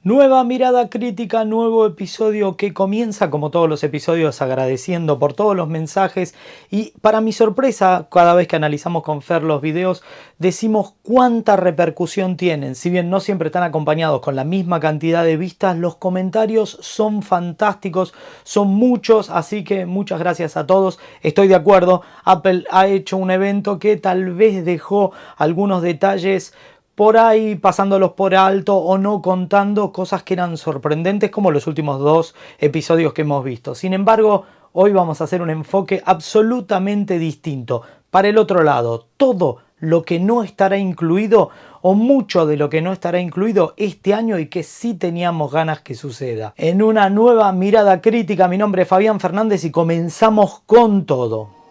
Nueva mirada crítica, nuevo episodio que comienza como todos los episodios agradeciendo por todos los mensajes y para mi sorpresa cada vez que analizamos con Fer los videos decimos cuánta repercusión tienen. Si bien no siempre están acompañados con la misma cantidad de vistas, los comentarios son fantásticos, son muchos, así que muchas gracias a todos. Estoy de acuerdo, Apple ha hecho un evento que tal vez dejó algunos detalles por ahí pasándolos por alto o no contando cosas que eran sorprendentes como los últimos dos episodios que hemos visto. Sin embargo, hoy vamos a hacer un enfoque absolutamente distinto. Para el otro lado, todo lo que no estará incluido o mucho de lo que no estará incluido este año y que sí teníamos ganas que suceda. En una nueva mirada crítica, mi nombre es Fabián Fernández y comenzamos con todo.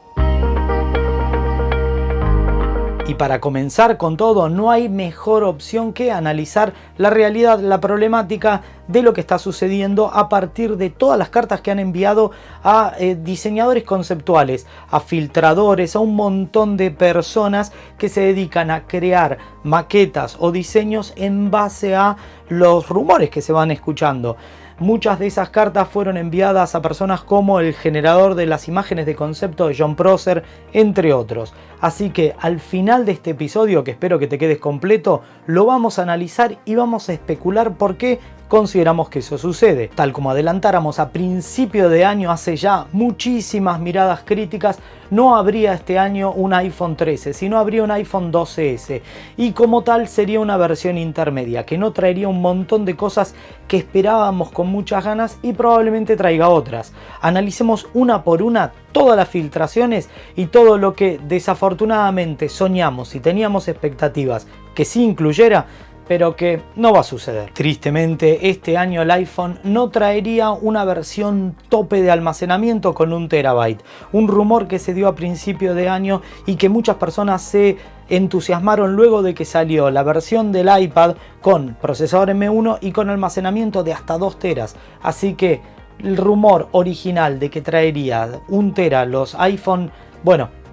Y para comenzar con todo, no hay mejor opción que analizar la realidad, la problemática de lo que está sucediendo a partir de todas las cartas que han enviado a diseñadores conceptuales, a filtradores, a un montón de personas que se dedican a crear maquetas o diseños en base a los rumores que se van escuchando. Muchas de esas cartas fueron enviadas a personas como el generador de las imágenes de concepto de Jon Prosser, entre otros. Así que al final de este episodio, que espero que te quedes completo, lo vamos a analizar y vamos a especular por qué consideramos que eso sucede. Tal como adelantáramos a principio de año, hace ya muchísimas miradas críticas, no habría este año un iPhone 13, sino habría un iPhone 12S. Y como tal sería una versión intermedia, que no traería un montón de cosas que esperábamos con muchas ganas y probablemente traiga otras. Analicemos una por una todas las filtraciones y todo lo que desafortunadamente soñamos y teníamos expectativas que sí incluyera, pero que no va a suceder. Tristemente, este año el iPhone no traería una versión tope de almacenamiento con 1 TB. Un rumor que se dio a principio de año y que muchas personas se entusiasmaron luego de que salió la versión del iPad con procesador M1 y con almacenamiento de hasta 2 teras. Así que el rumor original de que traería 1 tera los iPhone,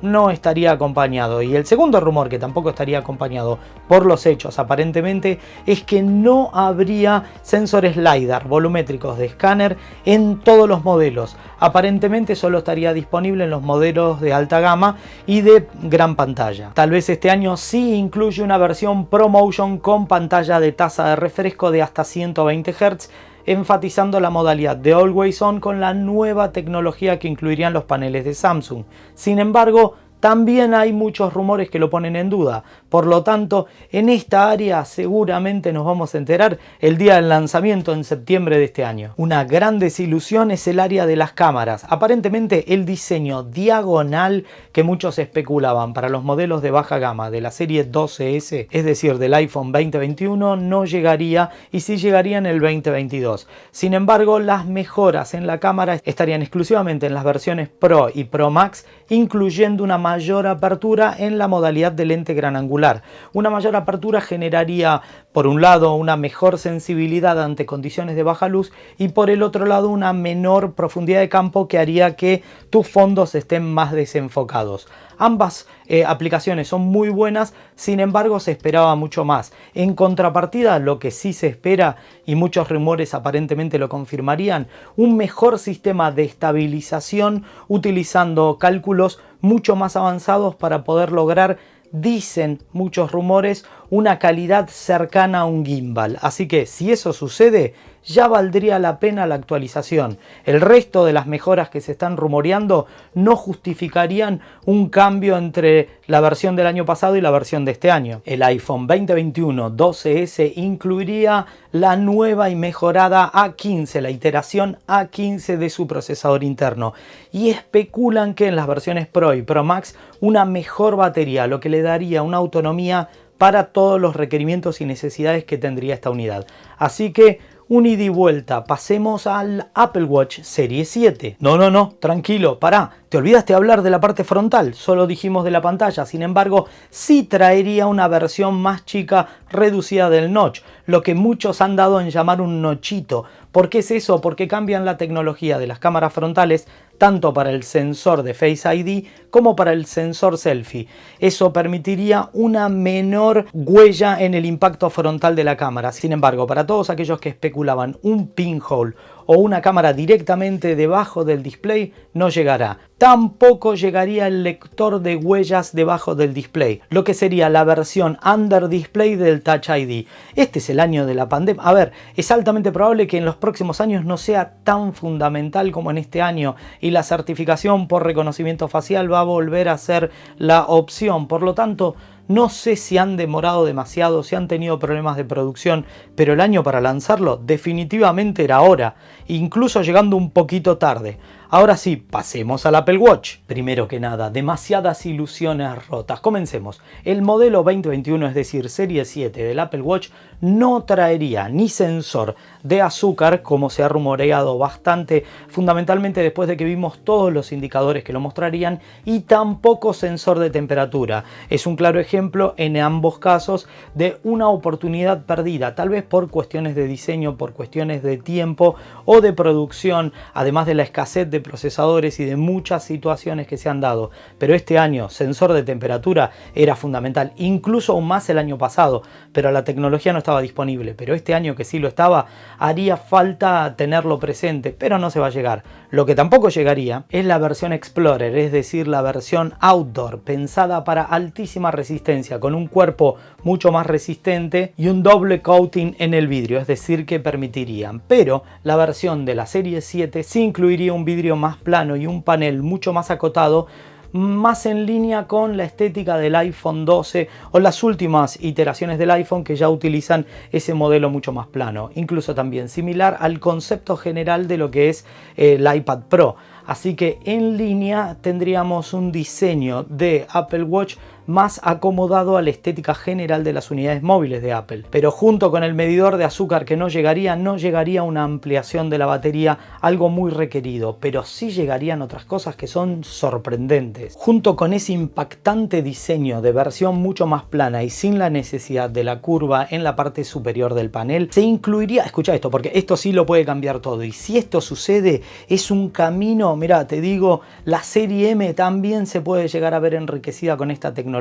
no estaría acompañado. Y el segundo rumor, que tampoco estaría acompañado por los hechos aparentemente, es que no habría sensores LiDAR volumétricos de escáner en todos los modelos. Aparentemente solo estaría disponible en los modelos de alta gama y de gran pantalla. Tal vez este año sí incluye una versión ProMotion con pantalla de tasa de refresco de hasta 120 Hz, enfatizando la modalidad de Always On con la nueva tecnología que incluirían los paneles de Samsung. Sin embargo, también hay muchos rumores que lo ponen en duda. Por lo tanto, en esta área seguramente nos vamos a enterar el día del lanzamiento en septiembre de este año. Una gran desilusión es el área de las cámaras. Aparentemente el diseño diagonal que muchos especulaban para los modelos de baja gama de la serie 12S, es decir, del iPhone 2021, no llegaría y sí llegaría en el 2022. Sin embargo, las mejoras en la cámara estarían exclusivamente en las versiones Pro y Pro Max, incluyendo una mayor apertura en la modalidad de lente gran angular. Una mayor apertura generaría, por un lado, una mejor sensibilidad ante condiciones de baja luz y por el otro lado una menor profundidad de campo que haría que tus fondos estén más desenfocados. Ambas aplicaciones son muy buenas, sin embargo se esperaba mucho más. En contrapartida, lo que sí se espera, y muchos rumores aparentemente lo confirmarían, un mejor sistema de estabilización utilizando cálculos mucho más avanzados para poder lograr, dicen muchos rumores, una calidad cercana a un gimbal. Así que si eso sucede, ya valdría la pena la actualización. El resto de las mejoras que se están rumoreando no justificarían un cambio entre la versión del año pasado y la versión de este año. El iPhone 2021 12S incluiría la nueva y mejorada A15, la iteración A15 de su procesador interno. Y especulan que en las versiones Pro y Pro Max una mejor batería, lo que le daría una autonomía para todos los requerimientos y necesidades que tendría esta unidad. Así que un ida y vuelta, pasemos al Apple Watch Serie 7. No, tranquilo, pará. Te olvidaste de hablar de la parte frontal, solo dijimos de la pantalla. Sin embargo, sí traería una versión más chica, reducida del notch, lo que muchos han dado en llamar un nochito. ¿Por qué es eso? Porque cambian la tecnología de las cámaras frontales tanto para el sensor de Face ID como para el sensor selfie. Eso permitiría una menor huella en el impacto frontal de la cámara. Sin embargo, para todos aquellos que especulaban un pinhole o una cámara directamente debajo del display, no llegará. Tampoco llegaría el lector de huellas debajo del display, lo que sería la versión under display del Touch ID. Este es el año de la pandemia. A ver, es altamente probable que en los próximos años no sea tan fundamental como en este año, y la certificación por reconocimiento facial va a volver a ser la opción. Por lo tanto, no sé si han demorado demasiado, si han tenido problemas de producción, pero el año para lanzarlo definitivamente era ahora, incluso llegando un poquito tarde. Ahora sí, pasemos al Apple Watch. Primero que nada, demasiadas ilusiones rotas. Comencemos. El modelo 2021, es decir, serie 7 del Apple Watch, no traería ni sensor de azúcar, como se ha rumoreado bastante, fundamentalmente después de que vimos todos los indicadores que lo mostrarían, y tampoco sensor de temperatura. Es un claro ejemplo en ambos casos de una oportunidad perdida, tal vez por cuestiones de diseño, por cuestiones de tiempo o de producción, además de la escasez de procesadores y de muchas situaciones que se han dado. Pero este año sensor de temperatura era fundamental, incluso aún más el año pasado, pero la tecnología no estaba disponible. Pero este año que sí lo estaba, haría falta tenerlo presente, pero no se va a llegar. Lo que tampoco llegaría es la versión Explorer, es decir, la versión outdoor, pensada para altísima resistencia, con un cuerpo mucho más resistente y un doble coating en el vidrio, es decir, que permitirían. Pero la versión de la serie 7 sí incluiría un vidrio más plano y un panel mucho más acotado, más en línea con la estética del iPhone 12 o las últimas iteraciones del iPhone, que ya utilizan ese modelo mucho más plano, incluso también similar al concepto general de lo que es el iPad Pro. Así que en línea tendríamos un diseño de Apple Watch más acomodado a la estética general de las unidades móviles de Apple. Pero junto con el medidor de azúcar que no llegaría una ampliación de la batería, algo muy requerido, pero sí llegarían otras cosas que son sorprendentes. Junto con ese impactante diseño de versión mucho más plana y sin la necesidad de la curva en la parte superior del panel, se incluiría, escucha esto, porque esto sí lo puede cambiar todo, y si esto sucede es un camino, mira, te digo, la serie M también se puede llegar a ver enriquecida con esta tecnología.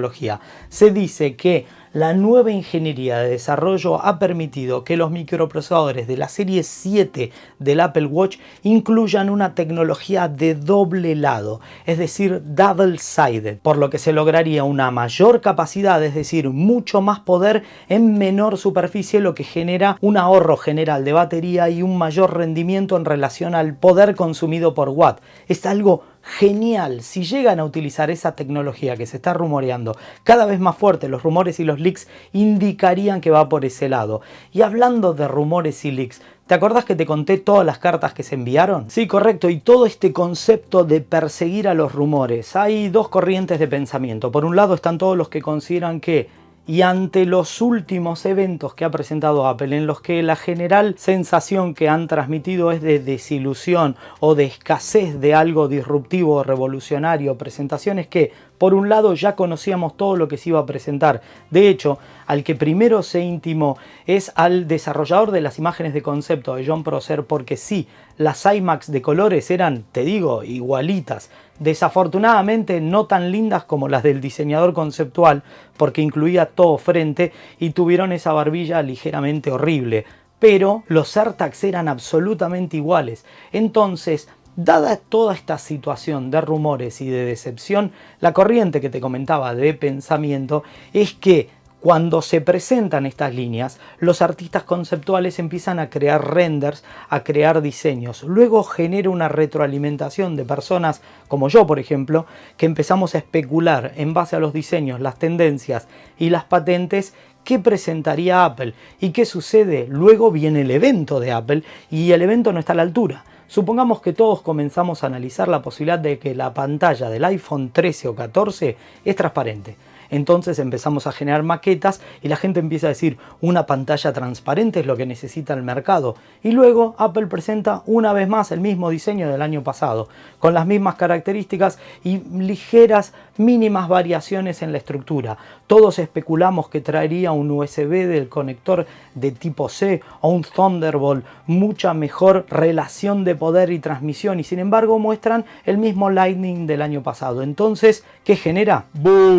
Se dice que la nueva ingeniería de desarrollo ha permitido que los microprocesadores de la serie 7 del Apple Watch incluyan una tecnología de doble lado, es decir, double-sided, por lo que se lograría una mayor capacidad, es decir, mucho más poder en menor superficie, lo que genera un ahorro general de batería y un mayor rendimiento en relación al poder consumido por watt. Es algo genial. Si llegan a utilizar esa tecnología que se está rumoreando cada vez más fuerte, los rumores y los leaks indicarían que va por ese lado. Y hablando de rumores y leaks, ¿te acordás que te conté todas las cartas que se enviaron? Sí, correcto, y todo este concepto de perseguir a los rumores. Hay dos corrientes de pensamiento. Por un lado están todos los que consideran que, y ante los últimos eventos que ha presentado Apple, en los que la general sensación que han transmitido es de desilusión o de escasez de algo disruptivo o revolucionario, presentaciones que por un lado ya conocíamos todo lo que se iba a presentar. De hecho, al que primero se intimó es al desarrollador de las imágenes de concepto, de John Prosser, porque sí, las iMacs de colores eran, te digo, igualitas. Desafortunadamente no tan lindas como las del diseñador conceptual, porque incluía todo frente y tuvieron esa barbilla ligeramente horrible. Pero los AirTags eran absolutamente iguales. Entonces, dada toda esta situación de rumores y de decepción, la corriente que te comentaba de pensamiento es que cuando se presentan estas líneas, los artistas conceptuales empiezan a crear renders, a crear diseños. Luego genera una retroalimentación de personas como yo, por ejemplo, que empezamos a especular en base a los diseños, las tendencias y las patentes qué presentaría Apple. ¿Y qué sucede? Luego viene el evento de Apple y el evento no está a la altura. Supongamos que todos comenzamos a analizar la posibilidad de que la pantalla del iPhone 13 o 14 es transparente. Entonces empezamos a generar maquetas y la gente empieza a decir, una pantalla transparente es lo que necesita el mercado. Y luego Apple presenta una vez más el mismo diseño del año pasado, con las mismas características y ligeras mínimas variaciones en la estructura. Todos especulamos que traería un USB del conector de tipo C o un Thunderbolt, mucha mejor relación de poder y transmisión, y sin embargo muestran el mismo Lightning del año pasado. Entonces, ¿qué genera? ¡Bu!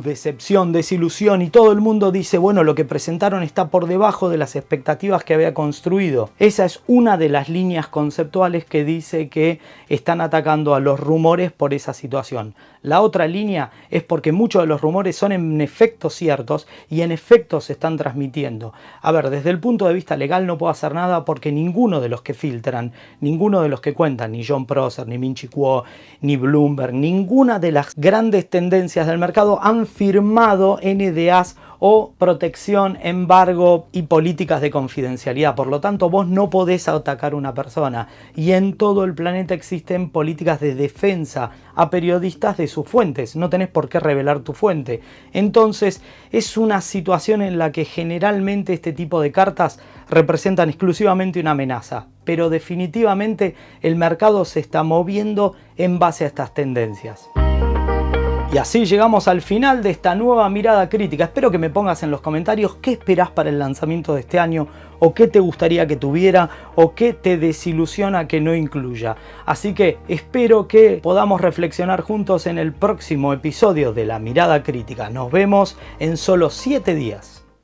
Decepción, desilusión, y todo el mundo dice, bueno, lo que presentaron está por debajo de las expectativas que había construido. Esa es una de las líneas conceptuales que dice que están atacando a los rumores por esa situación. La otra línea es porque muchos de los rumores son en efecto ciertos y en efecto se están transmitiendo. A ver, desde el punto de vista legal no puedo hacer nada porque ninguno de los que filtran, ninguno de los que cuentan, ni Jon Prosser, ni Ming-Chi Kuo, ni Bloomberg, ninguna de las grandes tendencias del mercado han firmado NDAs o protección, embargo y políticas de confidencialidad. Por lo tanto, vos no podés atacar a una persona, y en todo el planeta existen políticas de defensa a periodistas de sus fuentes. No tenés por qué revelar tu fuente. Entonces, es una situación en la que generalmente este tipo de cartas representan exclusivamente una amenaza, pero definitivamente el mercado se está moviendo en base a estas tendencias. Y así llegamos al final de esta nueva mirada crítica. Espero que me pongas en los comentarios qué esperás para el lanzamiento de este año, o qué te gustaría que tuviera, o qué te desilusiona que no incluya. Así que espero que podamos reflexionar juntos en el próximo episodio de La Mirada Crítica. Nos vemos en solo 7 días.